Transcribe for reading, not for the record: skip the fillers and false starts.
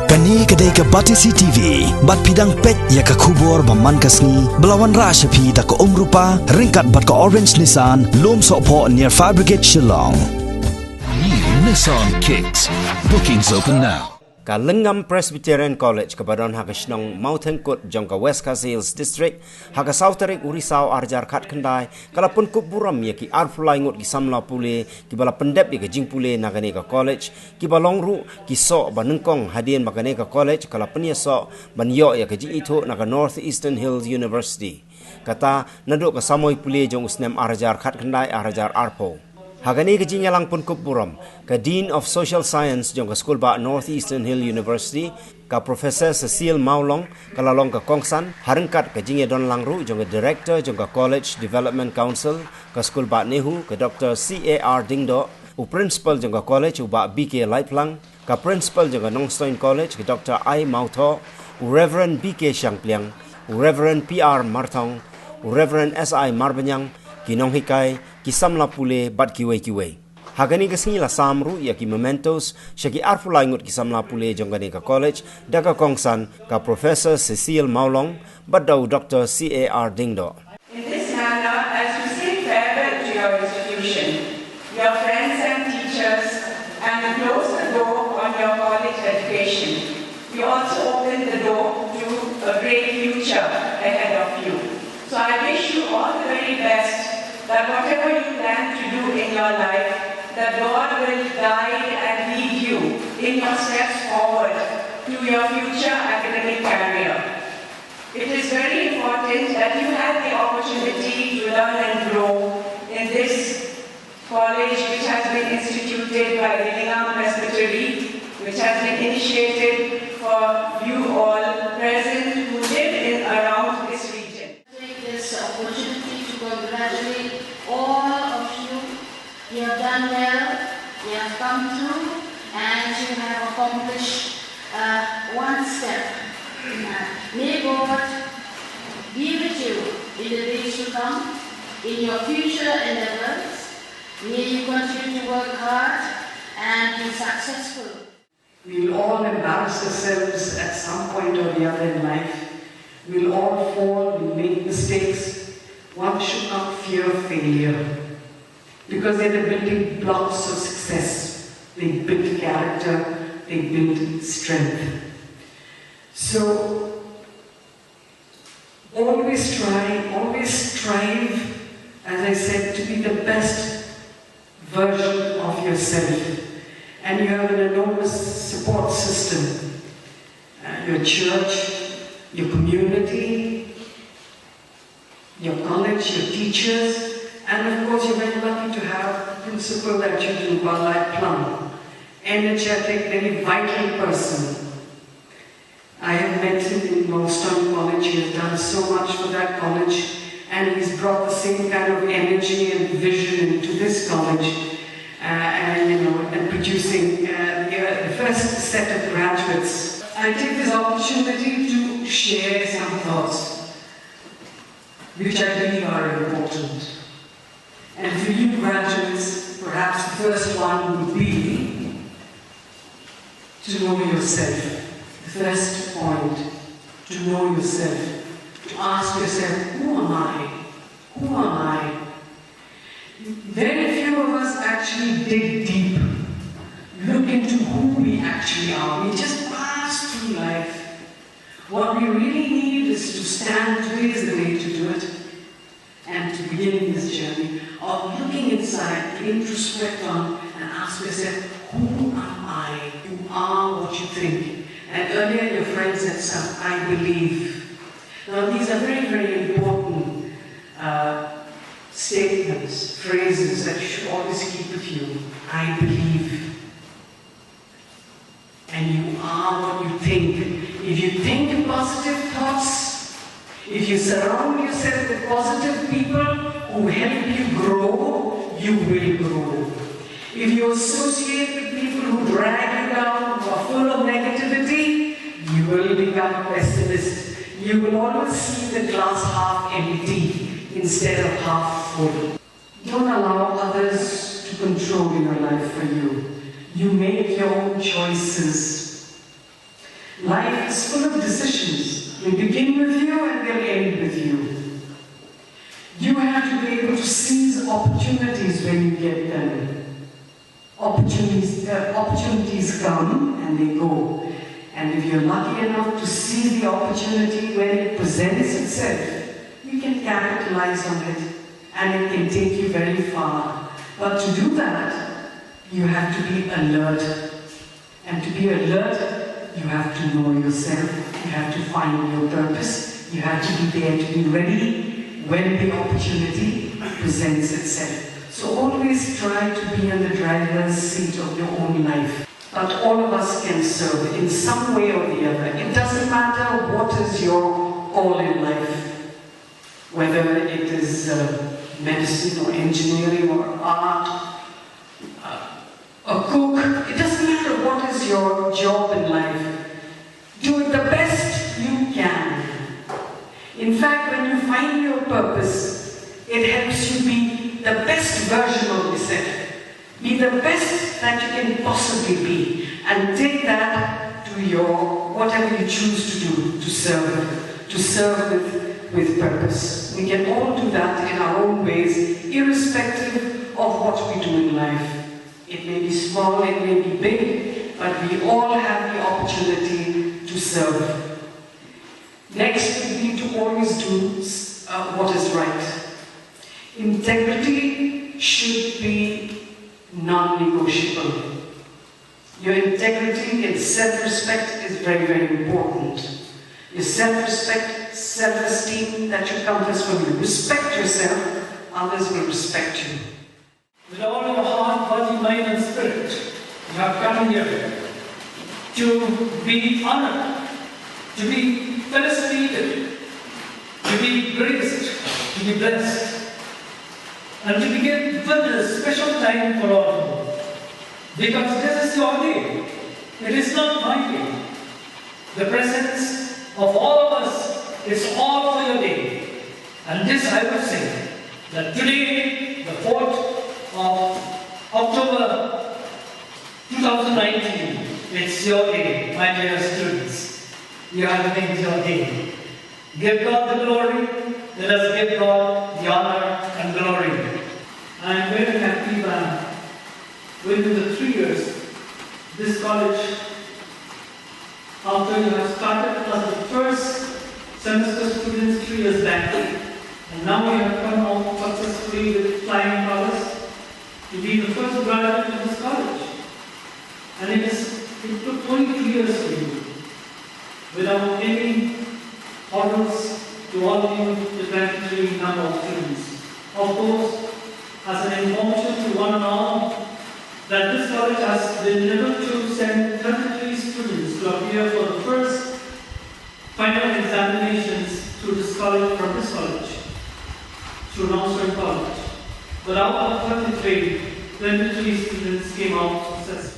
Kani kadai ka Batisi TV, bat pidang pet ya ka kubor baman kasni, belawan rasha pi da ka umrupa, ringkat bat ka orange Nissan, lom sopo near Fabricate Shillong. New Nissan Kicks. Bookings open now. Ka Lyngngam Presbyterian College ka badon ha ka Shnong Ngut jong ka West Coast Hills District ha ka South Tarik Urisau arjar khat khandai kala Pynkup Burom ya ki arfulai ngut ki samla pule ki bala pendep ya ka jing pule na ka college ki balong ru ki so ba Nyngkong hadien ba ka college kala penia so ban yo ya ka ji itho na ka Northeastern Hills University kata naduk ka samoi pule jong usnem arjar khat khandai arjar arpo Hagani kaji nyalang Pynkup Burom, ka Dean of Social Science jong ka School ba Northeastern Hill University, ka Professor Cecile Maulong, kalalong ka Kongsan, harengkat ka jingya don langru jong ka Director jong ka College Development Council, ka School ba Nehu, ka Dr. C.A.R. Dingdo, u Principal jong ka College u ba B.K. Laiplang, ka Principal jong ka Nongstoin College, ka Dr. I. Mautho, u Reverend B.K. Shangpliang, u Reverend P.R. Marthong, u Reverend S.I. Marbanyang, Kinong hikay, kisamla pule bat kiwe. Hagani kasing la samru ya ki mementos, siya ki arfulay ngut kisamla pule jong ka college, daga kongsan ka Professor Cecile Maulong, bat daw Dr. C.A.R. Dingdo. In this manner, as you say farewell to your institution, your friends and teachers, and close the door on your college education, we also open the door to a great future ahead of you. So I wish you all the very best. That whatever you plan to do in your life, that God will guide and lead you in your steps forward to your future academic career. It is very important that you have the opportunity to learn and grow in this college which has been instituted by the Lyngngam Presbyterian, which has been initiated for you all present who live in around this region. Take this opportunity to congratulate all of you. You have done well, you have come through, and you have accomplished one step. May God be with you in the days to come, in your future endeavors. May you continue to work hard and be successful. We'll all embarrass ourselves at some point or the other in life. We'll all fall, we'll make mistakes. One should not fear failure, because they're the building blocks of success. They build character, they build strength. So, always strive, as I said, to be the best version of yourself. And you have an enormous support system. Your church, your community, your college, your teachers, and of course you're very lucky to have the principal that you do, like Plum. Energetic, very vital person. I have met him in Nongstoin College. He has done so much for that college, and he's brought the same kind of energy and vision into this college, and producing the first set of graduates. I take this opportunity to share some thoughts which I believe are important. And for you graduates, perhaps the first one would be to know yourself. The first point, to know yourself. To ask yourself, who am I? Who am I? Very few of us actually dig deep, look into who we actually are. We just pass through life. What we really need is to stand. Today is the day to do it, and to begin this journey of looking inside, to introspect on and ask yourself, who am I? You are what you think. And earlier your friend said some, I believe. Now these are very, very important statements, phrases that you should always keep with you. I believe. And you are what you think. If you think positive thoughts, if you surround yourself with positive people who help you grow, you will grow. If you associate with people who drag you down, who are full of negativity, you will become a pessimist. You will always see the glass half empty instead of half full. Don't allow others to control your life for you. You make your own choices. Life is full of decisions. They begin with you and they'll end with you. You have to be able to seize opportunities when you get them. Opportunities come and they go. And if you're lucky enough to see the opportunity when it presents itself, you can capitalize on it and it can take you very far. But to do that, you have to be alert. And to be alert, you have to know yourself. You have to find your purpose. You have to be there to be ready when the opportunity presents itself. So always try to be in the driver's seat of your own life. But all of us can serve in some way or the other. It doesn't matter what is your goal in life. Whether it is medicine or engineering or art, a cook. It doesn't matter what is your job in life. Do it the best you can. In fact, when you find your purpose, it helps you be the best version of yourself. Be the best that you can possibly be. And take that to your, whatever you choose to do, to serve. To serve with purpose. We can all do that in our own ways, irrespective of what we do in life. It may be small, it may be big, but we all have the opportunity to serve. Next, we need to always do what is right. Integrity should be non-negotiable. Your integrity and self-respect is very, very important. Your self-respect, self-esteem that you come first when you respect yourself, others will respect you. With all your heart, body, mind and spirit, you have come here to be honored, to be felicitated, to be graced, to be blessed, and to be given a special time for all of you. Because this is your day. It is not my day. The presence of all of us is all for your day. And this I would say, that today, the 4th of October 2019, it's your day, my dear students. You are having your day. Give God the glory. Let us give God the honor and glory. I am very happy that within the 3 years, this college, after you have started as the first semester students 3 years back, and now you have come out successfully with flying colors to be the first graduate of this college. And it took only 3 years for you, without any hurdles to all of you, the gradually number of students. Of course, as an information to one and all, that this college has been able to send 33 students to appear for the first final examinations through this college, from this college, through Nyngkong College. But out of 23 students came out successful.